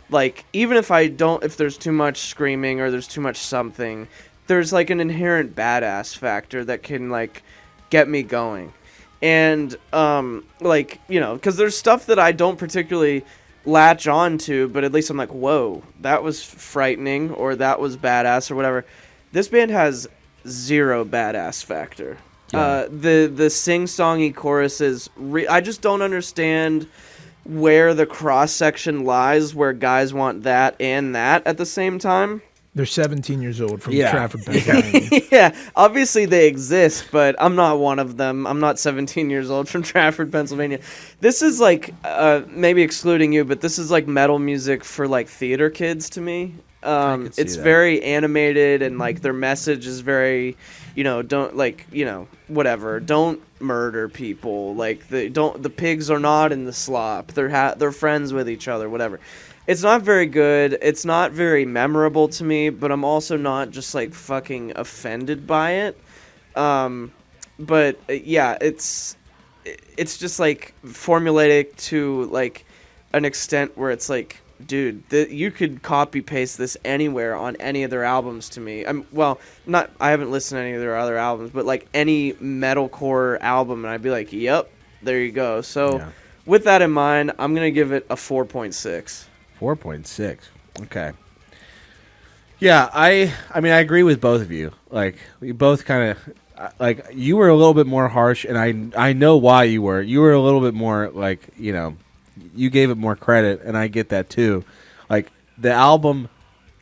like, even if there's too much screaming or there's too much something, there's like an inherent badass factor that can like get me going. And like, because there's stuff that I don't particularly latch on to, but at least I'm like, whoa, that was frightening, or that was badass, or whatever. This band has zero badass factor. Yeah. The sing-songy choruses, I just don't understand where the cross-section lies, where guys want that and that at the same time. They're 17 years old from Yeah. Trafford, Pennsylvania. Yeah, obviously they exist, but I'm not one of them. I'm not 17 years old from Trafford, Pennsylvania. This is like, maybe excluding you, but this is like metal music for like theater kids to me. could see It's that. very animated, and like their message is very, don't whatever, don't murder people. Like the pigs are not in the slop. They're friends with each other, whatever. It's not very good. It's not very memorable to me, but I'm also not just like fucking offended by it. But yeah, it's just like formulaic to like an extent where it's like, dude, you could copy paste this anywhere on any of their albums to me. I haven't listened to any of their other albums, but like any metalcore album, and I'd be like, yep, there you go. So Yeah. with that in mind, I'm gonna give it a 4.6. 4.6. Okay. Yeah, I mean, I agree with both of you. Like, we both kind of, like, you were a little bit more harsh, and I know why you were. You were a little bit more, like, you gave it more credit, and I get that too. Like, the album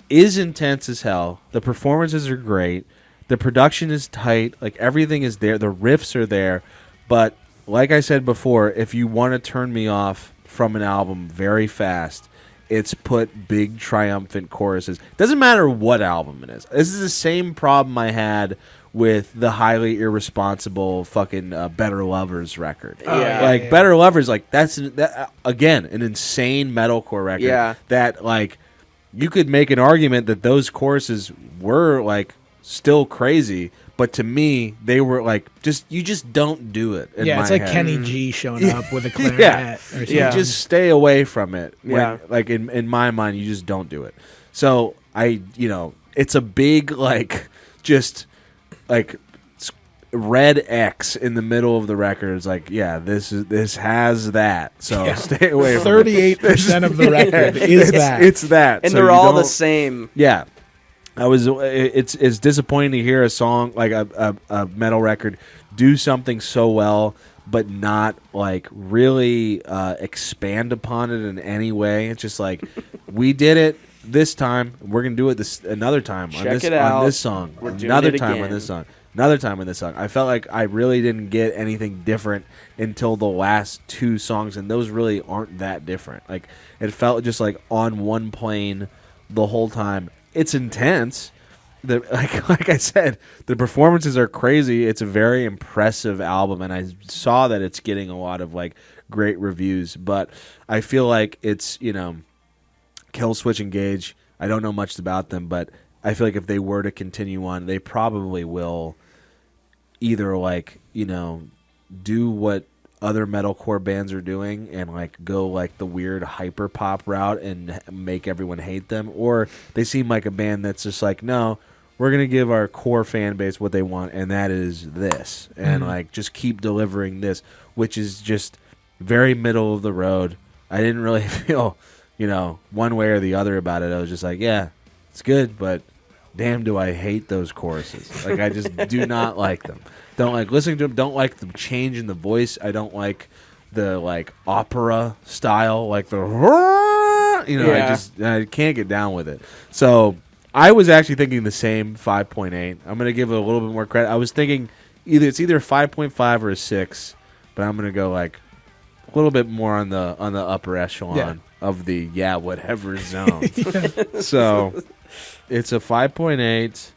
is intense as hell. The performances are great. The production is tight. Like, everything is there. The riffs are there. But, like I said before, if you want to turn me off from an album very fast, it's put big triumphant choruses. Doesn't matter what album it is. This is the same problem I had with the highly irresponsible fucking Better Lovers record. Yeah. Better Lovers, like that's again an insane metalcore record. Yeah. That like you could make an argument that those choruses were like still crazy, but to me they were like you just don't do it. In Yeah, it's my like head. Kenny G showing up with a clarinet. Yeah. Or something. Yeah. You just stay away from it. Yeah. Like in my mind, you just don't do it. So it's a big just red X in the middle of the record. It's like, yeah, this has that. So Yeah. stay away from 38% of the record is that. It's that. And So they're you all the don't- same. Yeah. It's disappointing to hear a song like a metal record do something so well, but not like really expand upon it in any way. It's just like, we did it this time. We're gonna do it another time on Check this it out. on this song. We're doing Another it time on again. this song. Another time on this song. I felt like I really didn't get anything different until the last two songs, and those really aren't that different. Like, it felt just like on one plane the whole time. It's intense. Like I said, the performances are crazy. It's a very impressive album, and I saw that it's getting a lot of like great reviews. But I feel like it's Killswitch Engage. I don't know much about them, but I feel like if they were to continue on, they probably will either do what other metalcore bands are doing and go like the weird hyper pop route and make everyone hate them, or they seem like a band that's just like, no, we're gonna give our core fan base what they want, and that is this, and just keep delivering this, which is just very middle of the road. I didn't really feel one way or the other about it. I was just like, yeah, it's good, but damn, do I hate those choruses. Like, I just do not like them. Don't like listening to them. Don't like the change in the voice. I don't like the opera style, like the Yeah. I can't get down with it. So I was actually thinking the same 5.8. I'm gonna give it a little bit more credit. I was thinking it's either 5.5 or a 6, but I'm gonna go a little bit more on the upper echelon of the whatever zone. So it's a 5.8.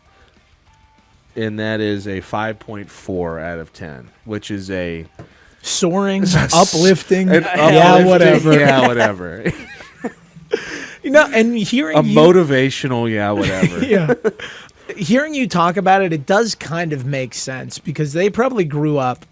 And that is a 5.4 out of 10, which is a Soaring, uplifting, uplifting, whatever. yeah, whatever, And hearing a you, motivational, yeah, whatever. yeah, hearing you talk about it, it does kind of make sense because they probably grew up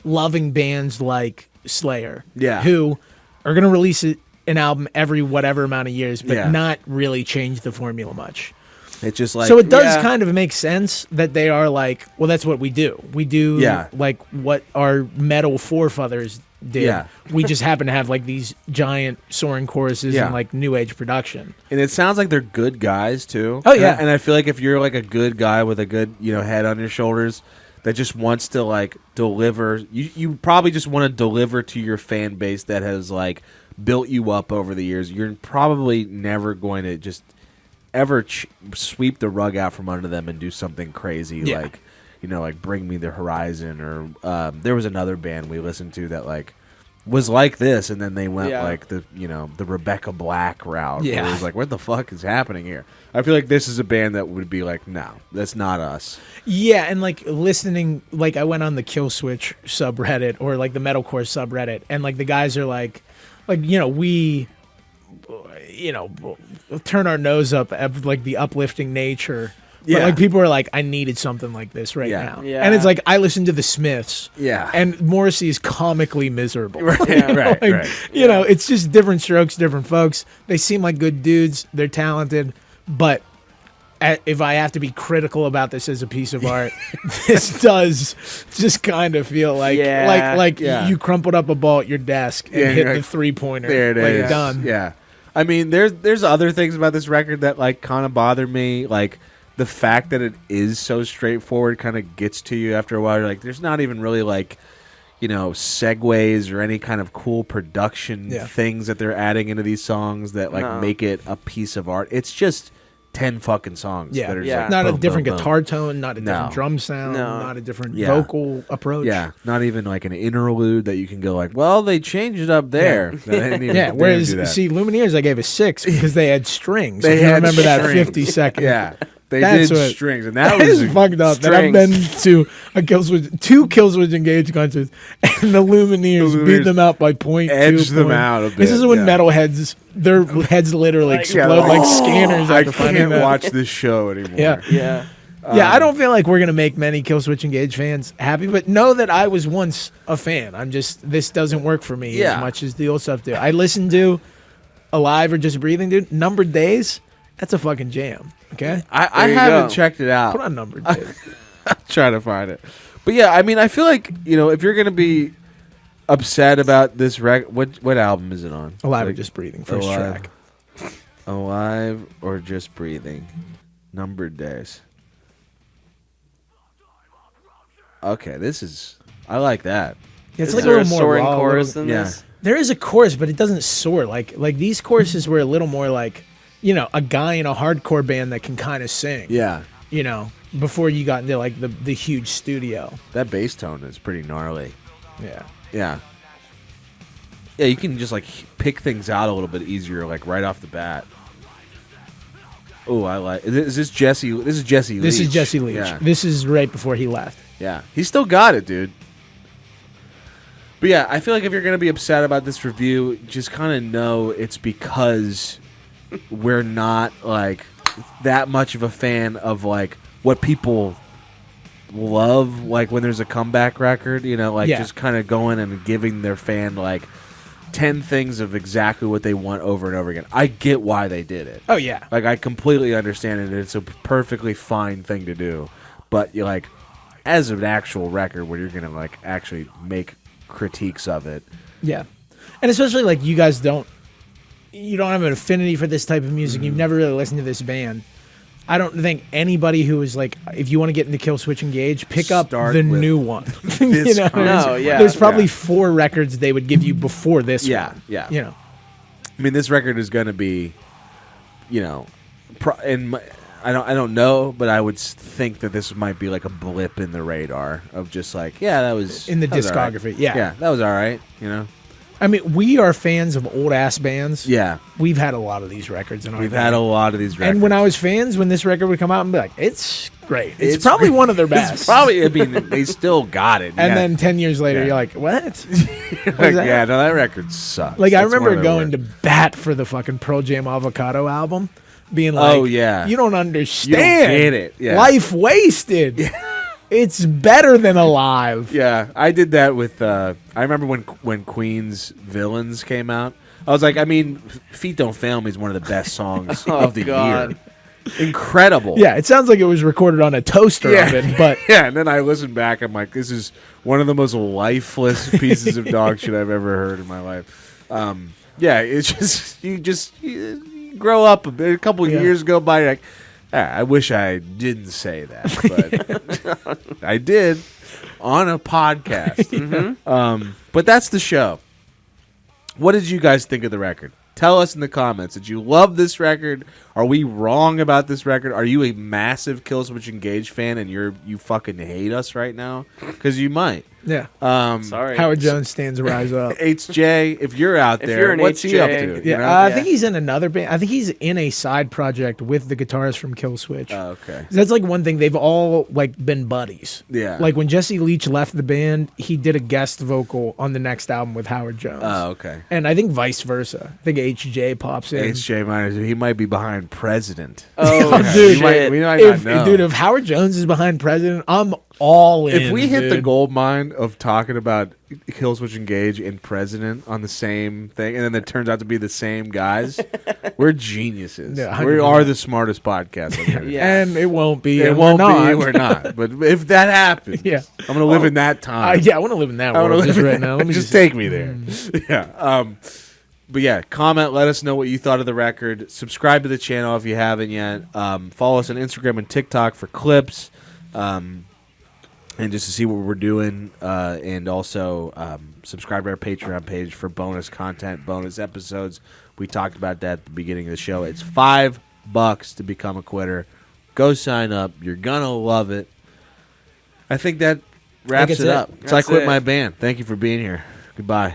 loving bands like Slayer, who are going to release an album every whatever amount of years, but not really change the formula much. It's just like, so it does kind of make sense that they are like, well, that's what we do. We do like what our metal forefathers did. Yeah. We just happen to have like these giant soaring choruses and like new age production. And it sounds like they're good guys too. Oh yeah. And I feel like if you're like a good guy with a good, head on your shoulders that just wants to like deliver, you probably just want to deliver to your fan base that has like built you up over the years. You're probably never going to just ever sweep the rug out from under them and do something crazy like like Bring Me the Horizon, or there was another band we listened to that like was like this, and then they went like the the Rebecca Black route. Where it was like, what the fuck is happening here? I feel like this is a band that would be like, no, that's not us. Yeah, and like listening, like I went on the Killswitch subreddit or like the metalcore subreddit, and like the guys are like we turn our nose up at like the uplifting nature. But like people are like, I needed something like this right now. Yeah. And it's like I listened to the Smiths. Yeah. And Morrissey is comically miserable. Right. It's just different strokes, different folks. They seem like good dudes. They're talented. But if I have to be critical about this as a piece of art, this does just kind of feel like you crumpled up a ball at your desk and hit the 3-pointer. There it is. Done. Yeah. I mean, there's other things about this record that like kind of bother me. Like the fact that it is so straightforward kind of gets to you after a while. You're like, there's not even really like, segues or any kind of cool production things that they're adding into these songs that like make it a piece of art. It's just 10 fucking songs. Yeah, that are just like, not boom, a different boom, guitar boom. tone, not a different drum sound, not a different vocal approach. Yeah, not even like an interlude that you can go like, well, they changed it up there. Whereas, see, Lumineers I gave a 6 because they had strings. They had remember strings. That 50 second. Yeah. They did strings, and that was fucked up. That I've been to two Killswitch Engage concerts, and the Lumineers beat them out by point. Edged them out a bit. This is when metalheads, their heads literally explode like scanners. I can't watch this show anymore. Yeah. I don't feel like we're gonna make many Killswitch Engage fans happy, but know that I was once a fan. This doesn't work for me as much as the old stuff do. I listened to Alive or Just Breathing, dude. Numbered Days. That's a fucking jam. Okay, I haven't checked it out. Put on Numbered Days. I'm trying to find it. But yeah, I mean, I feel like if you're gonna be upset about this record, what album is it on? Alive or Just Breathing, first track. Alive or Just Breathing, Numbered Days. Okay, I like that. It's is like there a little more soaring raw, chorus than this? There is a chorus, but it doesn't soar like these choruses were a little more like a guy in a hardcore band that can kind of sing. Yeah. Before you got into like the huge studio. That bass tone is pretty gnarly. Yeah. Yeah. Yeah, you can just like pick things out a little bit easier, like right off the bat. Oh, I like. Is this Jesse? This is Jesse Leech. This is Jesse Leech. Yeah. This is right before he left. Yeah, he still got it, dude. But yeah, I feel like if you're gonna be upset about this review, just kind of know it's because we're not like that much of a fan of like what people love, like when there's a comeback record, just kind of going and giving their fan like 10 things of exactly what they want over and over again. I get why they did it. Oh yeah, like I completely understand it. It's a perfectly fine thing to do, but you like as an actual record where you're gonna like actually make critiques of it. Yeah, and especially like you guys don't have an affinity for this type of music. You've never really listened to this band. I don't think anybody who is like, if you want to get into Killswitch Engage, pick up the new one. There's probably 4 records they would give you before this one. Yeah. I mean, this record is going to be, I don't know, but I would think that this might be like a blip in the radar of just like, that was in the discography. Right. Yeah, that was all right. I mean, we are fans of old ass bands. Yeah, we've had a lot of these records in our We've had a lot of these records. And when I was fans, when this record would come out, and be like, it's great. It's probably one of their best. It's probably. I mean, they still got it. And then 10 years later, you're like, what? That record sucks. Like I remember going to bat for the fucking Pearl Jam Avocado album. being like, Oh, yeah. you don't You understand. don't get it. Yeah. Life wasted. It's better than alive. Yeah, I did that with. I remember when Queen's Villains came out. I was like, I mean, Feet Don't Fail Me is one of the best songs of the God. year. Incredible. Yeah, it sounds like it was recorded on a toaster oven, but Yeah, and then I listened back. I'm like, this is one of the most lifeless pieces of dog shit I've ever heard in my life. Yeah, it's just you grow up a bit. A couple of years go by. You're like, I wish I didn't say that, but I did on a podcast. But that's the show. What did you guys think of the record? Tell us in the comments. Did you love this record? Are we wrong about this record? Are you a massive Killswitch Engage fan and you fucking hate us right now? Because you might. yeah. Sorry. Howard Jones stands Rise Up. HJ, if you're out If there, you're an what's he up HJ, to? Yeah, You know? I think he's in another band. I think he's in a side project with the guitarist from Killswitch. Oh, okay. That's like one thing. They've all like been buddies. Yeah. Like when Jesse Leech left the band, he did a guest vocal on the next album with Howard Jones. Oh, okay. And I think vice versa. I think HJ pops in. HJ minus, he might be behind President. Oh, dude, shit. we might If, not know. dude, if Howard Jones is behind President, I'm all in. If we hit the dude. gold mine of talking about Killswitch Engage and President on the same thing, and then it turns out to be the same guys, we're geniuses. Yeah, we 100%. are the smartest podcast. I've heard. Yeah. and it won't be. It and won't we're not. be. We're not. But if that happens, Yeah. I'm gonna live in that time. Yeah, I want to live in that I wanna world just live in right now. that- Let me just take me there. Yeah. But yeah, comment. Let us know what you thought of the record. Subscribe to the channel if you haven't yet. Follow us on Instagram and TikTok for clips, and just to see what we're doing. And also subscribe to our Patreon page for bonus content, bonus episodes. We talked about that at the beginning of the show. It's $5 to become a quitter. Go sign up. You're gonna love it. I think that wraps it's it it. up. It's like That's with it. my band. Thank you for being here. Goodbye.